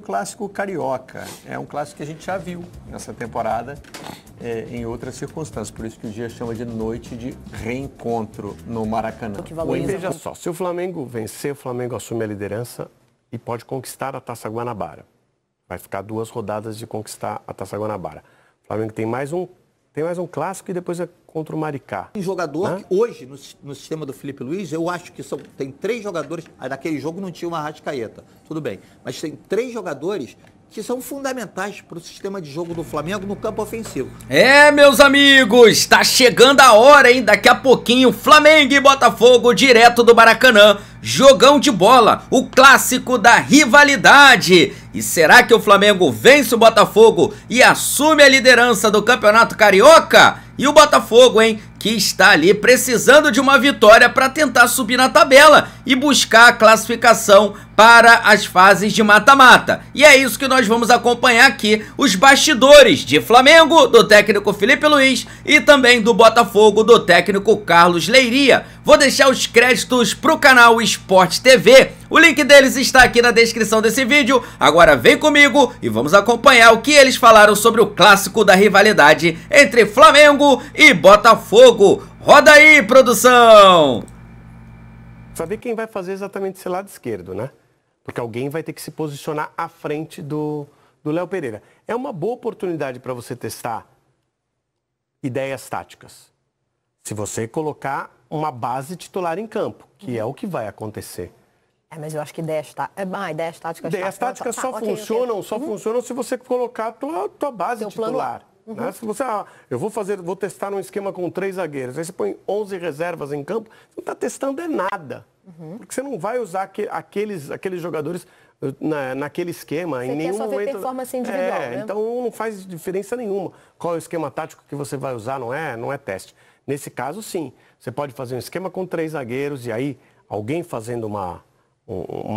clássico carioca. É um clássico que a gente já viu nessa temporada em outras circunstâncias. Por isso que o dia chama de noite de reencontro no Maracanã. Veja só, se o Flamengo vencer, o Flamengo assume a liderança e pode conquistar a Taça Guanabara. Vai ficar 2 rodadas de conquistar a Taça Guanabara. O Flamengo tem mais um clássico e depois é contra o Maricá. Um jogador que hoje, no sistema do Felipe Luiz, eu acho que tem 3 jogadores. Naquele jogo não tinha uma Arrascaeta, tudo bem. Mas tem 3 jogadores que são fundamentais para o sistema de jogo do Flamengo no campo ofensivo. Meus amigos, tá chegando a hora, hein? Daqui a pouquinho, Flamengo e Botafogo direto do Maracanã. Jogão de bola, o clássico da rivalidade. E será que o Flamengo vence o Botafogo e assume a liderança do Campeonato Carioca? E o Botafogo, hein, que está ali precisando de uma vitória para tentar subir na tabela e buscar a classificação para as fases de mata-mata. E é isso que nós vamos acompanhar aqui, os bastidores de Flamengo, do técnico Felipe Luiz, e também do Botafogo, do técnico Carlos Leiria. Vou deixar os créditos pro canal Sport TV, o link deles está aqui na descrição desse vídeo. Agora vem comigo e vamos acompanhar o que eles falaram sobre o clássico da rivalidade entre Flamengo e Botafogo. Roda aí, produção! Saber quem vai fazer exatamente esse lado esquerdo, né? Porque alguém vai ter que se posicionar à frente do Léo Pereira. É uma boa oportunidade para você testar ideias táticas. Se você colocar uma base titular em campo, que é o que vai acontecer. Mas eu acho que ideias táticas... Ideias táticas só funcionam se você colocar a tua base titular. Né? Se você, eu vou testar um esquema com 3 zagueiros, aí você põe 11 reservas em campo, você não está testando nada. Porque você não vai usar aqueles jogadores naquele esquema em nenhum momento. Você quer só ver performance individual, né? Então não faz diferença nenhuma. Qual é o esquema tático que você vai usar, não é teste. Nesse caso, sim. Você pode fazer um esquema com 3 zagueiros e aí alguém fazendo uma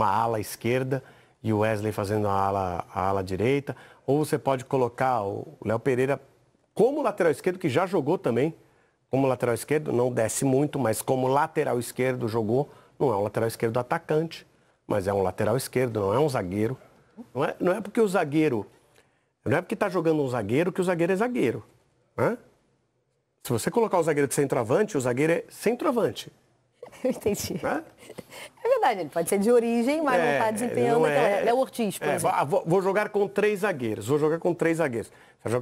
ala esquerda e o Wesley fazendo a ala direita. Ou você pode colocar o Léo Pereira como lateral esquerdo, que já jogou também. Como lateral esquerdo, não desce muito, mas como lateral esquerdo jogou. Não é um lateral esquerdo atacante, mas é um lateral esquerdo, não é um zagueiro. Não é porque o zagueiro... Não é porque está jogando um zagueiro que o zagueiro é zagueiro. Né? Se você colocar o zagueiro de centroavante, o zagueiro é centroavante. Eu entendi. É verdade, ele pode ser de origem, mas não está desempenhando aquela... É o Ortiz, por exemplo. Vou jogar com 3 zagueiros. Vai jogar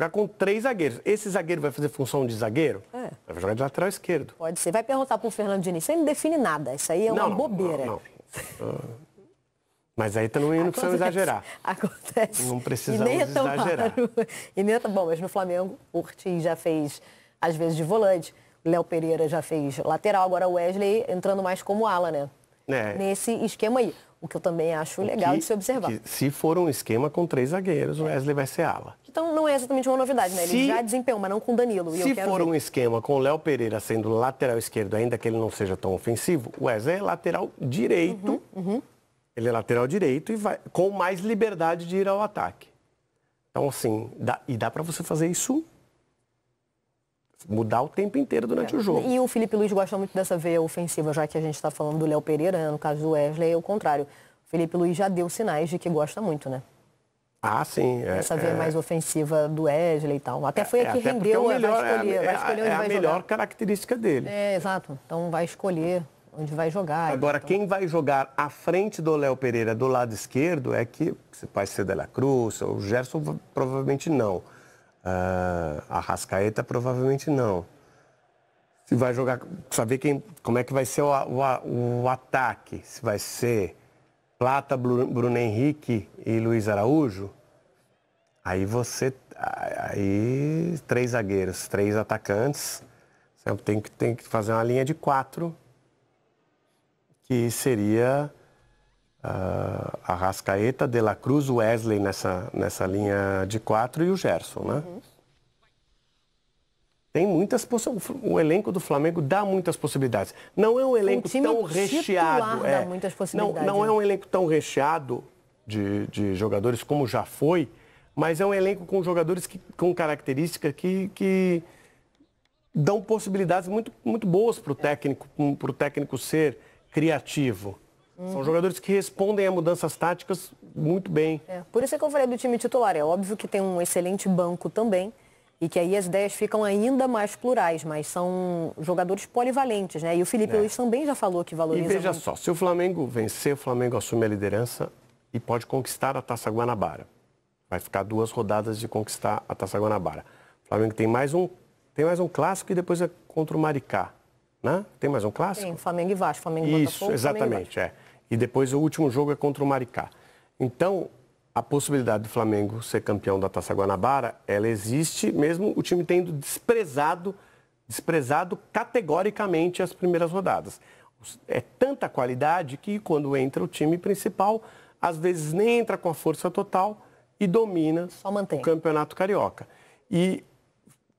com 3 zagueiros. Esse zagueiro vai fazer função de zagueiro? Vai jogar de lateral esquerdo. Pode ser. Vai perguntar para o Fernando Diniz. Isso aí não define nada. Isso aí é uma bobeira. Não. Mas aí também não precisamos exagerar. Acontece. Não precisamos exagerar. E nem é tão bom, mas no Flamengo, o Ortiz já fez, às vezes, de volante. O Léo Pereira já fez lateral. Agora o Wesley entrando mais como ala, né? Nesse esquema aí. O que eu também acho legal de se observar. Se for um esquema com 3 zagueiros, o Wesley vai ser ala. Então não é exatamente uma novidade, né? Ele já desempenhou, mas não com o Danilo. Se for um esquema com o Léo Pereira sendo lateral esquerdo, ainda que ele não seja tão ofensivo, o Wesley é lateral direito. Ele é lateral direito e vai com mais liberdade de ir ao ataque. Então, assim, dá para você fazer isso, mudar o tempo inteiro durante o jogo. E o Felipe Luiz gosta muito dessa veia ofensiva, já que a gente está falando do Léo Pereira, né? No caso do Wesley, é o contrário. O Felipe Luiz já deu sinais de que gosta muito, né? Sim. Essa veia mais ofensiva do Wesley e tal. Até foi a que rendeu, vai escolher onde vai jogar. É a melhor característica dele. Exato. Então vai escolher onde vai jogar. Agora, quem vai jogar à frente do Léo Pereira do lado esquerdo é que pode ser De La Cruz, o Gerson provavelmente não. A Arrascaeta provavelmente não. Se vai jogar, saber como é que vai ser o ataque. Se vai ser Plata, Bruno Henrique e Luiz Araújo. Aí 3 zagueiros, 3 atacantes. Você tem que fazer uma linha de 4. Que seria Arrascaeta, De La Cruz, Wesley nessa linha de 4 e o Gerson, né? Tem muitas possibilidades. O elenco do Flamengo dá muitas possibilidades. Não é um elenco tão recheado. Dá muitas possibilidades. Não é um elenco tão recheado de jogadores como já foi, mas é um elenco com jogadores com características que dão possibilidades muito, muito boas para o técnico ser criativo. São jogadores que respondem a mudanças táticas muito bem. Por isso é que eu falei do time titular. É óbvio que tem um excelente banco também e que aí as ideias ficam ainda mais plurais, mas são jogadores polivalentes, né? E o Filipe Luís também já falou que valoriza E veja muito. só, se o Flamengo vencer, o Flamengo assume a liderança e pode conquistar a Taça Guanabara. Vai ficar 2 rodadas de conquistar a Taça Guanabara. O Flamengo tem mais um clássico e depois é contra o Maricá. Né? Tem mais um clássico? Tem, Flamengo e Vasco, Flamengo e Botafogo. Isso, exatamente, E depois o último jogo é contra o Maricá. Então, a possibilidade do Flamengo ser campeão da Taça Guanabara, ela existe mesmo o time tendo desprezado categoricamente as primeiras rodadas. É tanta qualidade que quando entra o time principal, às vezes nem entra com a força total e domina o Campeonato Carioca. E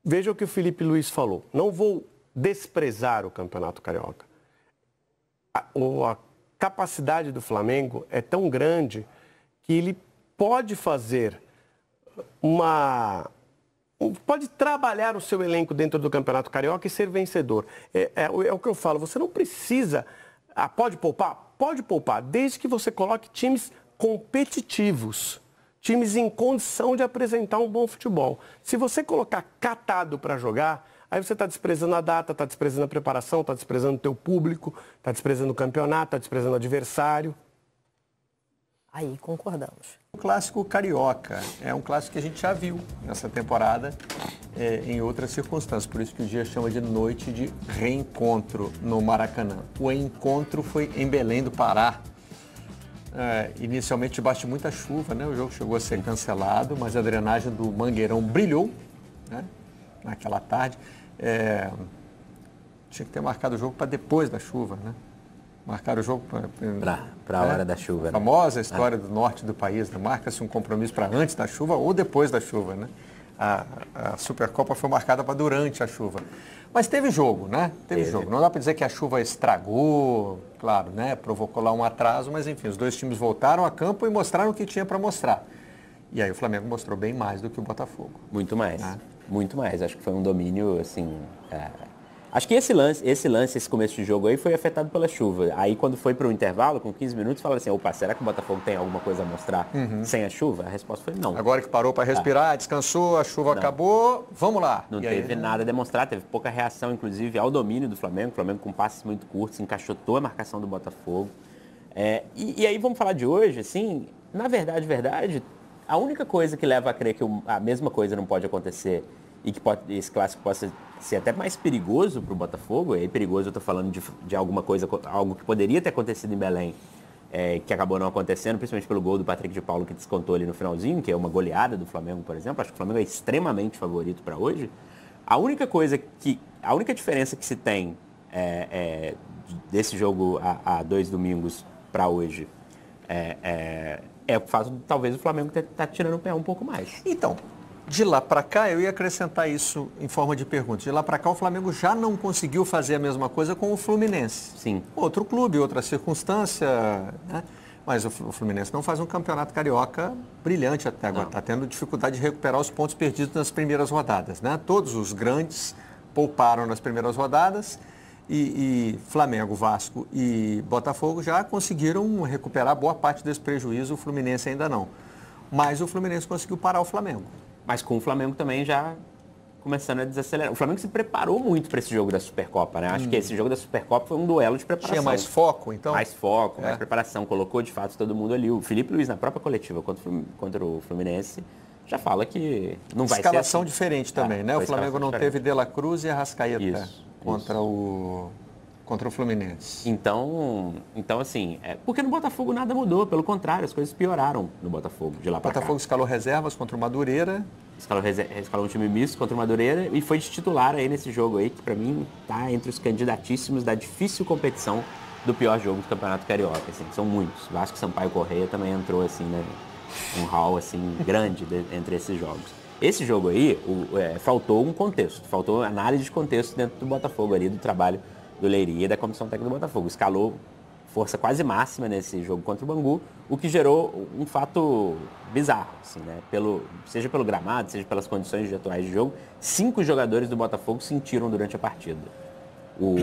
veja o que o Filipe Luís falou. Não vou desprezar o Campeonato Carioca. A capacidade do Flamengo é tão grande que ele pode fazer pode trabalhar o seu elenco dentro do Campeonato Carioca e ser vencedor. É o que eu falo, você não precisa... pode poupar? Pode poupar, desde que você coloque times competitivos, times em condição de apresentar um bom futebol. Se você colocar catado para jogar, aí você está desprezando a data, está desprezando a preparação, está desprezando o teu público, está desprezando o campeonato, está desprezando o adversário. Aí concordamos. O clássico carioca é um clássico que a gente já viu nessa temporada em outras circunstâncias. Por isso que o dia chama de noite de reencontro no Maracanã. O encontro foi em Belém do Pará. Inicialmente debaixo de muita chuva, né? O jogo chegou a ser cancelado, mas a drenagem do Mangueirão brilhou, né? Naquela tarde. Tinha que ter marcado o jogo para depois da chuva, né? Marcaram o jogo para a hora da chuva. A famosa história do norte do país, né? Marca-se um compromisso para antes da chuva ou depois da chuva, né? A Supercopa foi marcada para durante a chuva. Mas teve jogo, né? Teve jogo. Não dá para dizer que a chuva estragou, claro, né? Provocou lá um atraso, mas enfim, os dois times voltaram a campo e mostraram o que tinha para mostrar. E aí o Flamengo mostrou bem mais do que o Botafogo. Muito mais, muito mais. Acho que foi um domínio, assim... Acho que esse começo de jogo aí foi afetado pela chuva. Aí quando foi para o intervalo, com 15 minutos, falaram assim, opa, será que o Botafogo tem alguma coisa a mostrar sem a chuva? A resposta foi não. Agora que parou para respirar, descansou, a chuva acabou, vamos lá. Não teve nada a demonstrar, teve pouca reação, inclusive, ao domínio do Flamengo. O Flamengo com passes muito curtos, encaixotou a marcação do Botafogo. E aí vamos falar de hoje, assim, na verdade, a única coisa que leva a crer que a mesma coisa não pode acontecer e que esse clássico possa ser até mais perigoso para o Botafogo, e perigoso eu estou falando de alguma coisa, algo que poderia ter acontecido em Belém, que acabou não acontecendo, principalmente pelo gol do Patrick de Paulo que descontou ali no finalzinho, que é uma goleada do Flamengo, por exemplo. Acho que o Flamengo é extremamente favorito para hoje. A única diferença que se tem desse jogo há 2 domingos para hoje é o fato de talvez o Flamengo tá tirando o pé um pouco mais. Então, de lá para cá, eu ia acrescentar isso em forma de pergunta. De lá para cá, o Flamengo já não conseguiu fazer a mesma coisa com o Fluminense. Sim. Outro clube, outra circunstância, né? Mas o Fluminense não faz um campeonato carioca brilhante até agora. Está tendo dificuldade de recuperar os pontos perdidos nas primeiras rodadas, né? Todos os grandes pouparam nas primeiras rodadas e Flamengo, Vasco e Botafogo já conseguiram recuperar boa parte desse prejuízo. O Fluminense ainda não. Mas o Fluminense conseguiu parar o Flamengo. Mas com o Flamengo também já começando a desacelerar. O Flamengo se preparou muito para esse jogo da Supercopa, né? Acho que esse jogo da Supercopa foi um duelo de preparação. Tinha mais foco, então? Mais foco, mais preparação. Colocou, de fato, todo mundo ali. O Filipe Luís, na própria coletiva contra o Fluminense, já fala que não vai ser escalação assim. Diferente também, né? O Flamengo não teve De La Cruz e Arrascaeta contra o Fluminense. Então assim, porque no Botafogo nada mudou, pelo contrário, as coisas pioraram no Botafogo, de lá para cá. O Botafogo escalou reservas contra o Madureira. Escalou um time misto contra o Madureira e foi de titular aí nesse jogo aí, que para mim tá entre os candidatíssimos da difícil competição do pior jogo do Campeonato Carioca, assim, são muitos. Vasco, Sampaio Correia também entrou assim, né, um hall assim grande entre esses jogos. Esse jogo aí, faltou um contexto, faltou análise de contexto dentro do Botafogo ali, do trabalho do Leiria e da comissão técnica do Botafogo. Escalou força quase máxima nesse jogo contra o Bangu, o que gerou um fato bizarro, assim, né? Seja pelo gramado, seja pelas condições atuais de jogo, 5 jogadores do Botafogo sentiram durante a partida. O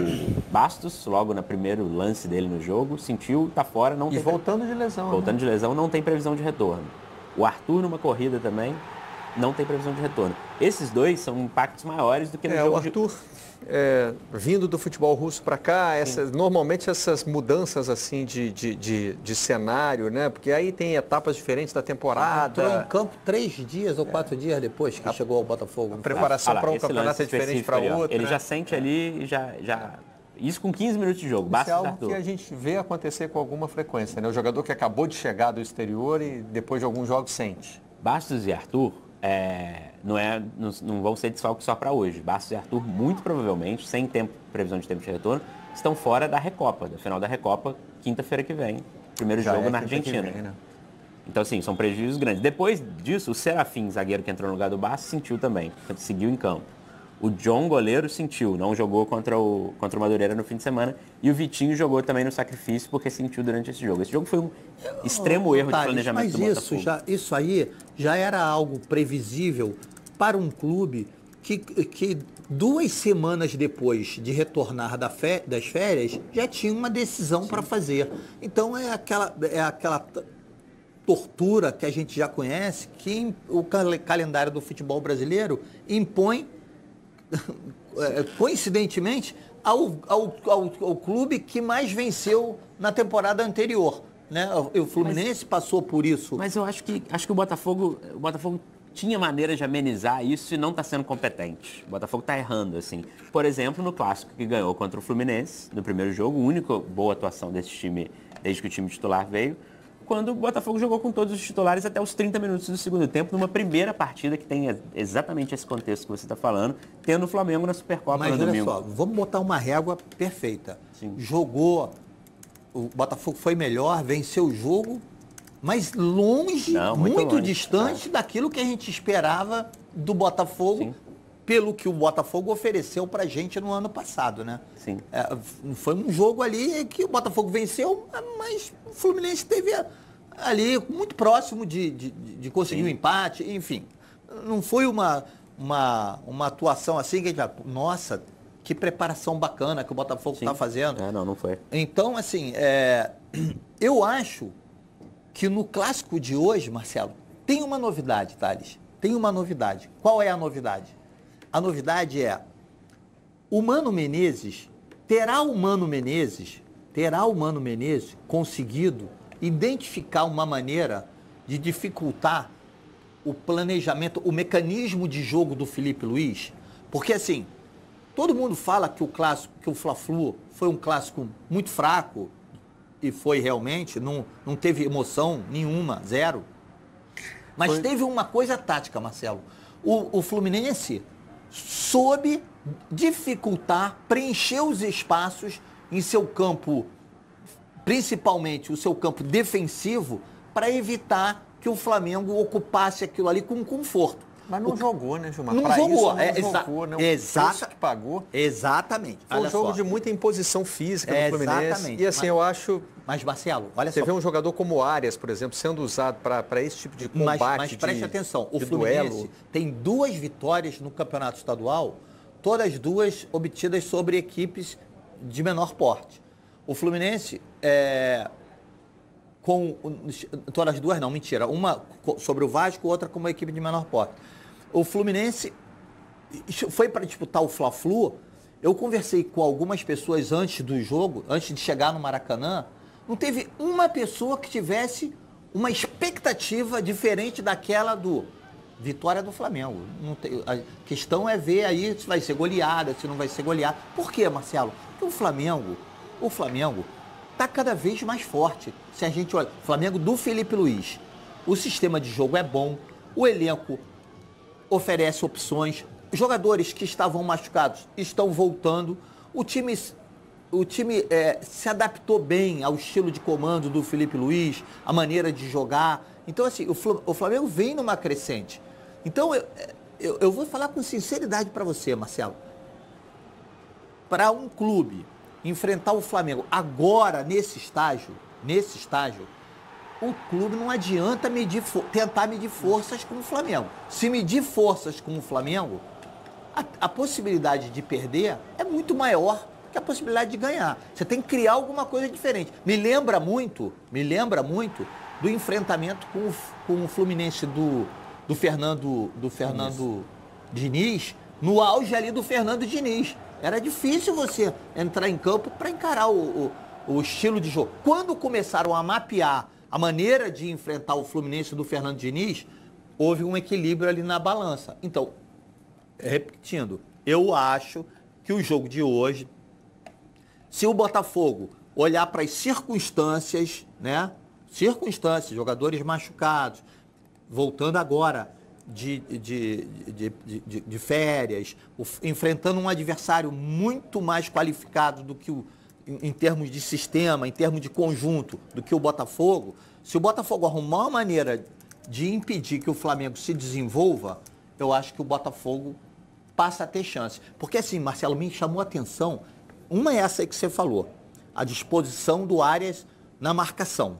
Bastos, logo no primeiro lance dele no jogo, sentiu, tá fora, não tem... E voltando de lesão. Voltando de lesão, não tem previsão de retorno. O Arthur, numa corrida também, não tem previsão de retorno. Esses dois são impactos maiores do que no jogo. O Arthur, vindo do futebol russo para cá, normalmente essas mudanças assim de cenário, né? Porque aí tem etapas diferentes da temporada. Entrou em campo 3 dias ou 4 dias depois que chegou ao Botafogo. A preparação para um campeonato é diferente para outro. Ele já sente ali e já... Isso com 15 minutos de jogo, basta algo Arthur. Que a gente vê acontecer com alguma frequência, né? O jogador que acabou de chegar do exterior e depois de alguns jogos sente. Bastos e Arthur não vão ser desfalques só para hoje. Bastos e Arthur, muito provavelmente, sem previsão de tempo de retorno, estão fora da Recopa, da final da Recopa, quinta-feira que vem. Primeiro jogo na Argentina. Vem, né? Então, assim, são prejuízos grandes. Depois disso, o Serafim, zagueiro que entrou no lugar do Bastos, sentiu também, seguiu em campo. O John, goleiro, sentiu, não jogou contra o Madureira no fim de semana. E o Vitinho jogou também no sacrifício porque sentiu durante esse jogo. Esse jogo foi um extremo erro de planejamento do Botafogo. Mas isso aí já era algo previsível para um clube que 2 semanas depois de retornar das férias já tinha uma decisão para fazer. Então é aquela tortura que a gente já conhece, que o calendário do futebol brasileiro impõe coincidentemente ao clube que mais venceu na temporada anterior, né? O Fluminense passou por isso. Mas eu acho que o Botafogo tinha maneira de amenizar isso e não está sendo competente. O Botafogo está errando, assim. Por exemplo, no clássico que ganhou contra o Fluminense, no primeiro jogo, a única boa atuação desse time desde que o time titular veio, quando o Botafogo jogou com todos os titulares até os 30 minutos do segundo tempo, numa primeira partida que tem exatamente esse contexto que você está falando, tendo o Flamengo na Supercopa no domingo. Mas olha só, vamos botar uma régua perfeita. Sim. Jogou, o Botafogo foi melhor, venceu o jogo, mas longe, muito distante daquilo que a gente esperava do Botafogo, sim, pelo que o Botafogo ofereceu pra gente no ano passado, né? Sim. Foi um jogo ali que o Botafogo venceu, mas o Fluminense esteve ali muito próximo de conseguir um empate, enfim. Não foi uma atuação assim que a gente... Nossa, que preparação bacana que o Botafogo está fazendo. Não foi. Então, assim, eu acho que no clássico de hoje, Marcelo, tem uma novidade, Thales. Tem uma novidade. Qual é a novidade? A novidade o Mano Menezes, terá o Mano Menezes conseguido identificar uma maneira de dificultar o planejamento, o mecanismo de jogo do Felipe Luiz? Porque assim, todo mundo fala que o Fla-Flu foi um clássico muito fraco, e foi realmente, não teve emoção nenhuma, zero. Mas teve uma coisa tática, Marcelo. O Fluminense soube dificultar, preencher os espaços em seu campo, principalmente o seu campo defensivo, para evitar que o Flamengo ocupasse aquilo ali com conforto. Mas não jogou, né, Gilmar? Não jogou, jogou, né? O preço que pagou. Exatamente. Foi um jogo de muita imposição física do Fluminense. Exatamente. E assim, eu acho... Mas, Marcelo, olha só. Você vê um jogador como o Arias, por exemplo, sendo usado para esse tipo de combate, mas preste atenção, o Fluminense tem 2 vitórias no Campeonato Estadual, todas 2 obtidas sobre equipes de menor porte. O Fluminense, todas as 2 não, mentira, uma sobre o Vasco, outra com uma equipe de menor porte. O Fluminense foi para disputar o Fla-Flu. Eu conversei com algumas pessoas antes do jogo, antes de chegar no Maracanã. Não teve uma pessoa que tivesse uma expectativa diferente daquela do vitória do Flamengo. A questão é ver aí se vai ser goleada, se não vai ser goleada. Por quê, Marcelo? Porque o Flamengo está cada vez mais forte. Se a gente olha, Flamengo do Felipe Luiz, o sistema de jogo é bom, o elenco oferece opções, jogadores que estavam machucados estão voltando, o time se adaptou bem ao estilo de comando do Felipe Luiz, a maneira de jogar. Então, assim, o Flamengo vem numa crescente. Então, eu vou falar com sinceridade para você, Marcelo. Para um clube enfrentar o Flamengo agora, nesse estágio, o clube não adianta tentar medir forças com o Flamengo. Se medir forças com o Flamengo, a possibilidade de perder é muito maior que a possibilidade de ganhar. Você tem que criar alguma coisa diferente. Me lembra muito do enfrentamento com o Fluminense do Fernando Diniz, no auge ali do Fernando Diniz. Era difícil você entrar em campo para encarar o estilo de jogo. Quando começaram a mapear a maneira de enfrentar o Fluminense do Fernando Diniz, houve um equilíbrio ali na balança. Então, repetindo, eu acho que o jogo de hoje, se o Botafogo olhar para as circunstâncias, né? Jogadores machucados, voltando agora de férias, enfrentando um adversário muito mais qualificado do que em termos de sistema, em termos de conjunto, do que o Botafogo. Se o Botafogo arrumar uma maneira de impedir que o Flamengo se desenvolva, eu acho que o Botafogo passa a ter chance. Porque assim, Marcelo, me chamou a atenção, uma é essa aí que você falou, a disposição do Arias na marcação.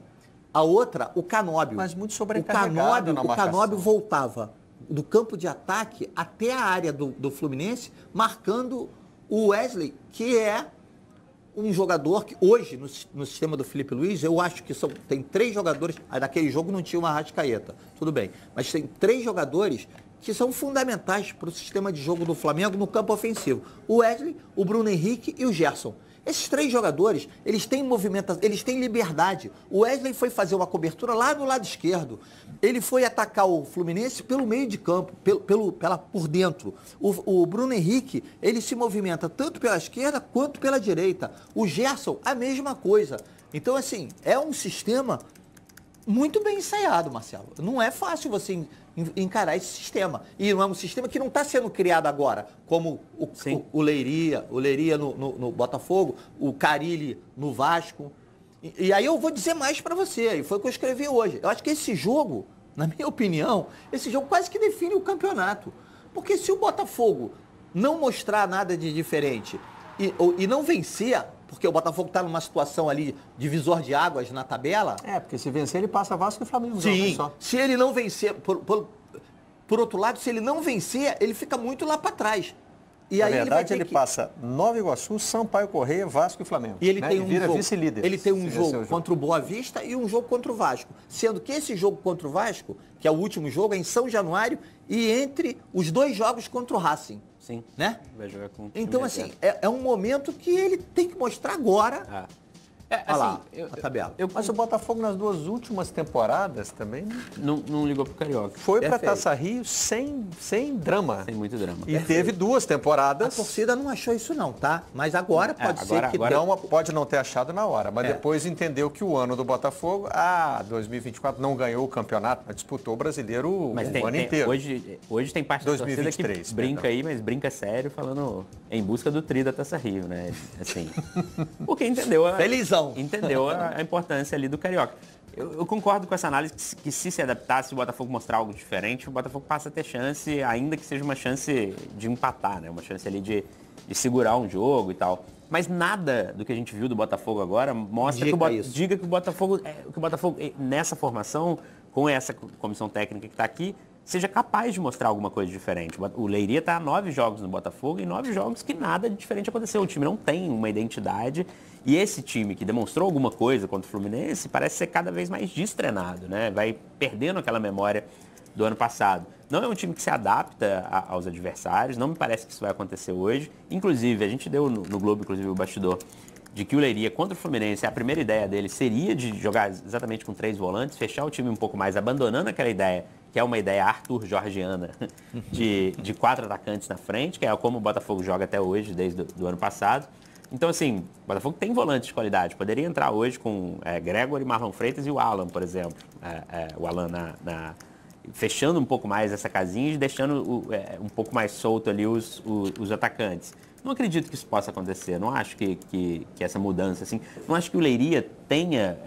A outra, o Canóbio. Mas muito sobrecarregado na marcação. O Canóbio voltava do campo de ataque até a área do Fluminense, marcando o Wesley, que é um jogador que hoje, no sistema do Felipe Luiz, eu acho que tem 3 jogadores, naquele jogo não tinha uma Arrascaeta, tudo bem, mas tem 3 jogadores que são fundamentais para o sistema de jogo do Flamengo no campo ofensivo. O Wesley, o Bruno Henrique e o Gerson. Esses 3 jogadores, eles têm movimentação, eles têm liberdade. O Wesley foi fazer uma cobertura lá no lado esquerdo. Ele foi atacar o Fluminense pelo meio de campo, por dentro. O Bruno Henrique, ele se movimenta tanto pela esquerda quanto pela direita. O Gerson, a mesma coisa. Então, assim, é um sistema muito bem ensaiado, Marcelo. Não é fácil você encarar esse sistema. E não é um sistema que não está sendo criado agora, como o Leiria no Botafogo, o Carille no Vasco. E aí eu vou dizer mais para você, e foi o que eu escrevi hoje. Eu acho que esse jogo, na minha opinião, esse jogo quase que define o campeonato. Porque se o Botafogo não mostrar nada de diferente e não vencer, porque o Botafogo está numa situação ali, divisor de águas na tabela. Porque se vencer ele passa Vasco e Flamengo. Sim, se ele não vencer, por outro lado, se ele não vencer, ele fica muito lá para trás. E na verdade, ele passa Nova Iguaçu, Sampaio Corrêa, Vasco e Flamengo. E ele tem um vira jogo, vice-líder. Ele tem um jogo contra o Boa Vista e um jogo contra o Vasco. Sendo que esse jogo contra o Vasco, que é o último jogo, é em São Januário e entre os 2 jogos contra o Racing. Sim. Né? Vai jogar com então, assim, é um momento que ele tem que mostrar agora. Olha lá, a tabela. Mas o Botafogo nas 2 últimas temporadas também não ligou pro Carioca. Foi para Taça Rio sem drama. Sem muito drama. E teve 2 temporadas. A torcida não achou isso não, tá? Mas agora pode ser que... Pode não ter achado na hora, mas depois entendeu que o ano do Botafogo, 2024, não ganhou o campeonato, mas disputou o brasileiro o ano inteiro. Hoje tem parte da torcida que brinca aí, mas brinca sério, falando em busca do tri da Taça Rio, né? Assim, porque entendeu entendeu a importância ali do Carioca. Eu concordo com essa análise que se adaptasse, o Botafogo mostrar algo diferente, o Botafogo passa a ter chance, ainda que seja uma chance de empatar, né? Uma chance ali de segurar um jogo e tal. Mas nada do que a gente viu do Botafogo agora mostra diga que o Botafogo, nessa formação, com essa comissão técnica que está aqui, seja capaz de mostrar alguma coisa diferente. O Leiria está há 9 jogos no Botafogo e 9 jogos que nada de diferente aconteceu. O time não tem uma identidade e esse time que demonstrou alguma coisa contra o Fluminense parece ser cada vez mais destrenado, né? Vai perdendo aquela memória do ano passado. Não é um time que se adapta aos adversários, não me parece que isso vai acontecer hoje. Inclusive, a gente deu no Globo, inclusive, o bastidor de que o Leiria contra o Fluminense, a primeira ideia dele seria de jogar exatamente com 3 volantes, fechar o time um pouco mais, abandonando aquela ideia, que é uma ideia Arthur Jorgiana, de 4 atacantes na frente, que é como o Botafogo joga até hoje, desde o ano passado. Então, assim, o Botafogo tem volantes de qualidade. Poderia entrar hoje com Gregory, Marlon Freitas e o Alan, por exemplo. O Alan fechando um pouco mais essa casinha e deixando um pouco mais solto ali os atacantes. Não acredito que isso possa acontecer. Não acho que essa mudança, assim... Não acho que o Leiria tenha,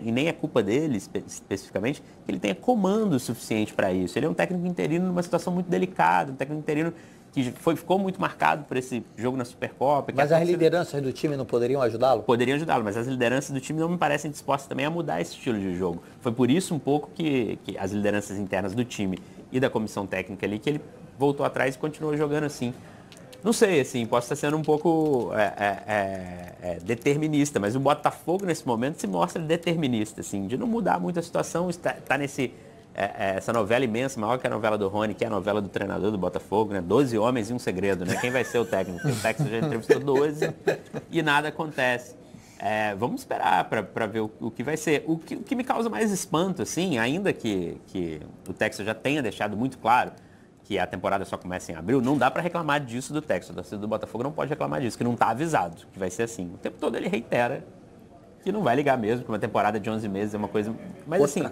e nem é culpa dele especificamente, que ele tenha comando suficiente para isso. Ele é um técnico interino numa situação muito delicada, um técnico interino que ficou muito marcado por esse jogo na Supercopa. Mas as lideranças do time não poderiam ajudá-lo? Poderiam ajudá-lo, mas as lideranças do time não me parecem dispostas também a mudar esse estilo de jogo. Foi por isso um pouco que as lideranças internas do time e da comissão técnica ali, que ele voltou atrás e continuou jogando assim. Não sei, assim, posso estar sendo um pouco determinista, mas o Botafogo, nesse momento, se mostra determinista, assim, de não mudar muito a situação, está nesse... essa novela imensa, maior que a novela do Rony, que é a novela do treinador do Botafogo, né? 12 homens e um segredo, né? Quem vai ser o técnico? O técnico já entrevistou 12 e nada acontece. Vamos esperar para ver o que vai ser. O que me causa mais espanto, assim, ainda que o Texas já tenha deixado muito claro que a temporada só começa em abril, não dá para reclamar disso do Texas. O torcedor do Botafogo não pode reclamar disso, que não está avisado que vai ser assim. O tempo todo ele reitera que não vai ligar mesmo, que uma temporada de 11 meses é uma coisa... Mas assim...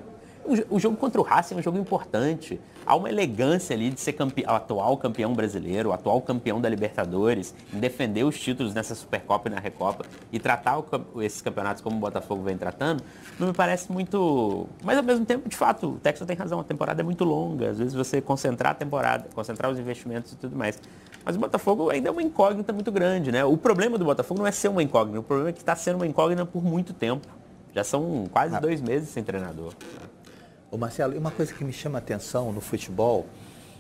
O jogo contra o Racing é um jogo importante. Há uma elegância ali de ser atual campeão brasileiro, atual campeão da Libertadores, em defender os títulos nessa Supercopa e na Recopa e tratar esses campeonatos como o Botafogo vem tratando, não me parece muito... Mas ao mesmo tempo, de fato, o Texas tem razão, a temporada é muito longa. Às vezes você concentrar a temporada, concentrar os investimentos e tudo mais. Mas o Botafogo ainda é uma incógnita muito grande, né? O problema do Botafogo não é ser uma incógnita, o problema é que está sendo uma incógnita por muito tempo. Já são quase 2 meses sem treinador. Ô Marcelo, e uma coisa que me chama a atenção no futebol,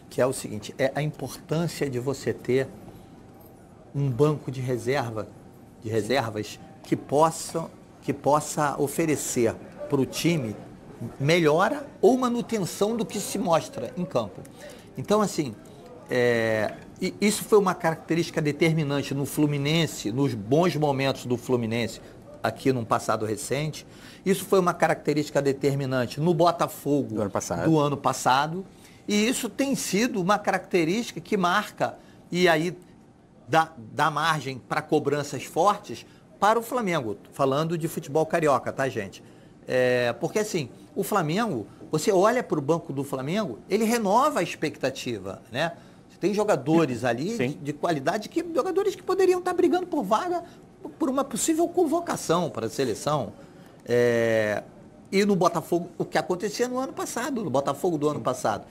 que é o seguinte, é a importância de você ter um banco de reservas que possa oferecer para o time melhora ou manutenção do que se mostra em campo. Então, assim, isso foi uma característica determinante no Fluminense, nos bons momentos do Fluminense, aqui num passado recente. Isso foi uma característica determinante no Botafogo do ano passado. E isso tem sido uma característica que marca e aí dá margem para cobranças fortes para o Flamengo. Falando de futebol carioca, tá, gente? Porque assim, o Flamengo, você olha para o banco do Flamengo, ele renova a expectativa, né? Você tem jogadores ali de qualidade, jogadores que poderiam estar brigando por vaga, por uma possível convocação para a seleção. E no Botafogo, o que acontecia no ano passado, no Botafogo do ano passado.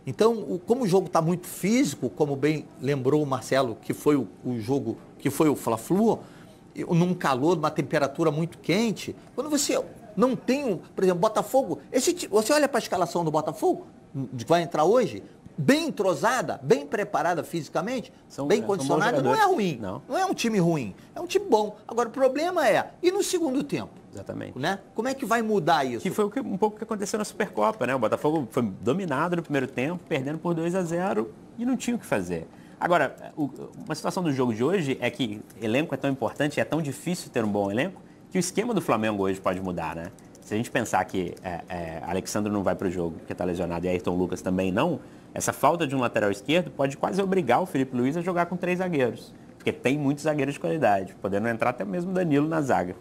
Então, como o jogo está muito físico, como bem lembrou o Marcelo, que foi o jogo, que foi o Fla-Flu, num calor, numa temperatura muito quente, quando você não tem, por exemplo, Botafogo, você olha para a escalação do Botafogo, que vai entrar hoje, bem entrosada, bem preparada fisicamente, bem condicionada, não é ruim. Não é um time ruim, é um time bom. Agora, o problema e no segundo tempo? Exatamente. Né? Como é que vai mudar isso? Que foi um pouco o que aconteceu na Supercopa, né? O Botafogo foi dominado no primeiro tempo, perdendo por 2-0 e não tinha o que fazer. Agora, uma situação do jogo de hoje é que elenco é tão importante, é tão difícil ter um bom elenco, que o esquema do Flamengo hoje pode mudar, né? Se a gente pensar que Alexandre não vai para o jogo porque está lesionado e Ayrton Lucas também não, essa falta de um lateral esquerdo pode quase obrigar o Filipe Luiz a jogar com 3 zagueiros, porque tem muitos zagueiros de qualidade, podendo entrar até mesmo Danilo na zaga.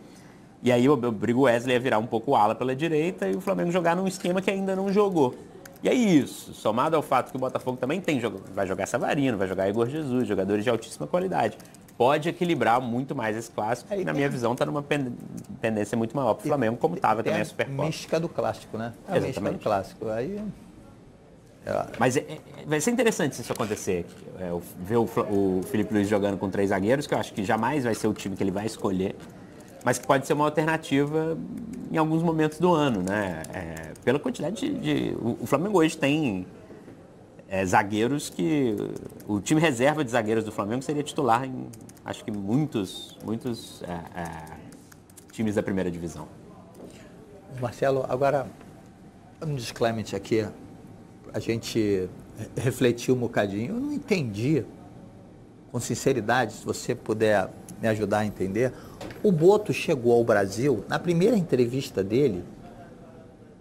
E aí obriga o Wesley a virar um pouco o ala pela direita e o Flamengo jogar num esquema que ainda não jogou. E é isso, somado ao fato que o Botafogo também vai jogar Savarino, vai jogar Igor Jesus, jogadores de altíssima qualidade. Pode equilibrar muito mais esse clássico e, na minha visão, está numa pendência muito maior para o Flamengo, como estava também a Supercopa. A mística do clássico, né? A mística do clássico. Aí... Mas vai ser interessante se isso acontecer. Ver o Filipe Luiz jogando com 3 zagueiros, que eu acho que jamais vai ser o time que ele vai escolher, mas que pode ser uma alternativa em alguns momentos do ano, né? Pela quantidade o Flamengo hoje tem zagueiros que... O time reserva de zagueiros do Flamengo seria titular em, acho que, muitos times da primeira divisão. Marcelo, agora, um disclaimer aqui. A gente refletiu um bocadinho. Eu não entendi, com sinceridade, se você puder me ajudar a entender. O Boto chegou ao Brasil, na primeira entrevista dele,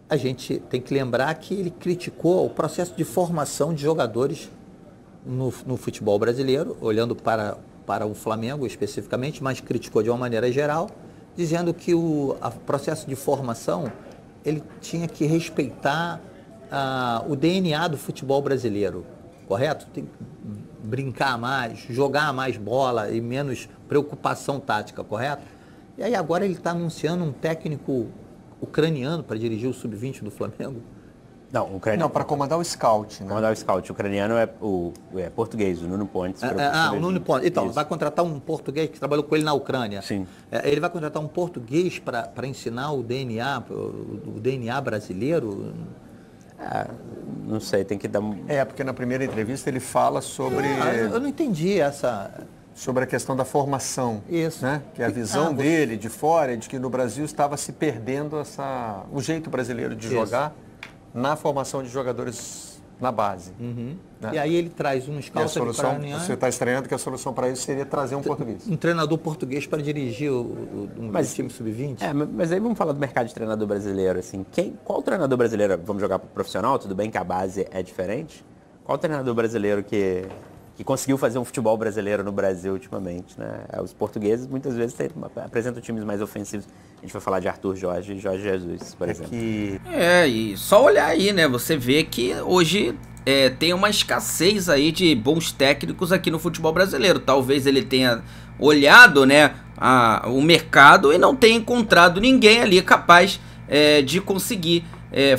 a gente tem que lembrar que ele criticou o processo de formação de jogadores no futebol brasileiro, olhando para o Flamengo especificamente, mas criticou de uma maneira geral, dizendo que o processo de formação ele tinha que respeitar o DNA do futebol brasileiro, correto? Tem que brincar mais, jogar mais bola e menos preocupação tática, correto? E aí agora ele está anunciando um técnico ucraniano para dirigir o Sub-20 do Flamengo? Não, ucraniano. Não, para comandar o scout. Né? Comandar o scout. O ucraniano é português, o Nuno Pontes. O Nuno Pontes. Então, vai contratar um português que trabalhou com ele na Ucrânia. Sim. Ele vai contratar um português para ensinar o DNA brasileiro? Não sei, tem que dar... Porque na primeira entrevista ele fala sobre... eu não entendi essa... Sobre a questão da formação. Isso. Né? Que a visão dele de fora é de que no Brasil estava se perdendo o jeito brasileiro de jogar na formação de jogadores na base. Né? E aí ele traz um scout ucraniano. Você está estranhando que a solução para isso seria trazer um português. Um treinador português para dirigir um time sub-20? Mas aí vamos falar do mercado de treinador brasileiro. Assim. Qual treinador brasileiro, vamos jogar para o profissional, tudo bem que a base é diferente? Qual treinador brasileiro que conseguiu fazer um futebol brasileiro no Brasil ultimamente, né? Os portugueses muitas vezes apresentam times mais ofensivos. A gente vai falar de Arthur Jorge e Jorge Jesus, por exemplo. E só olhar aí, né? Você vê que hoje tem uma escassez aí de bons técnicos aqui no futebol brasileiro. Talvez ele tenha olhado, né, o mercado e não tenha encontrado ninguém ali capaz de conseguir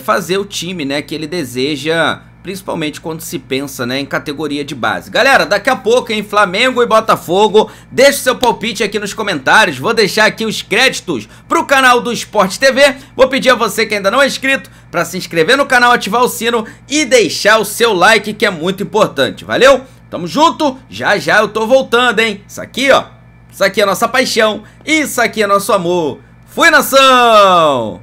fazer o time, né, que ele deseja, principalmente quando se pensa, né, em categoria de base. Galera, daqui a pouco, hein, Flamengo e Botafogo, deixe seu palpite aqui nos comentários, vou deixar aqui os créditos pro canal do Sport TV, vou pedir a você que ainda não é inscrito, para se inscrever no canal, ativar o sino e deixar o seu like, que é muito importante, valeu? Tamo junto, já eu tô voltando, hein, isso aqui é a nossa paixão, isso aqui é nosso amor, fui nação!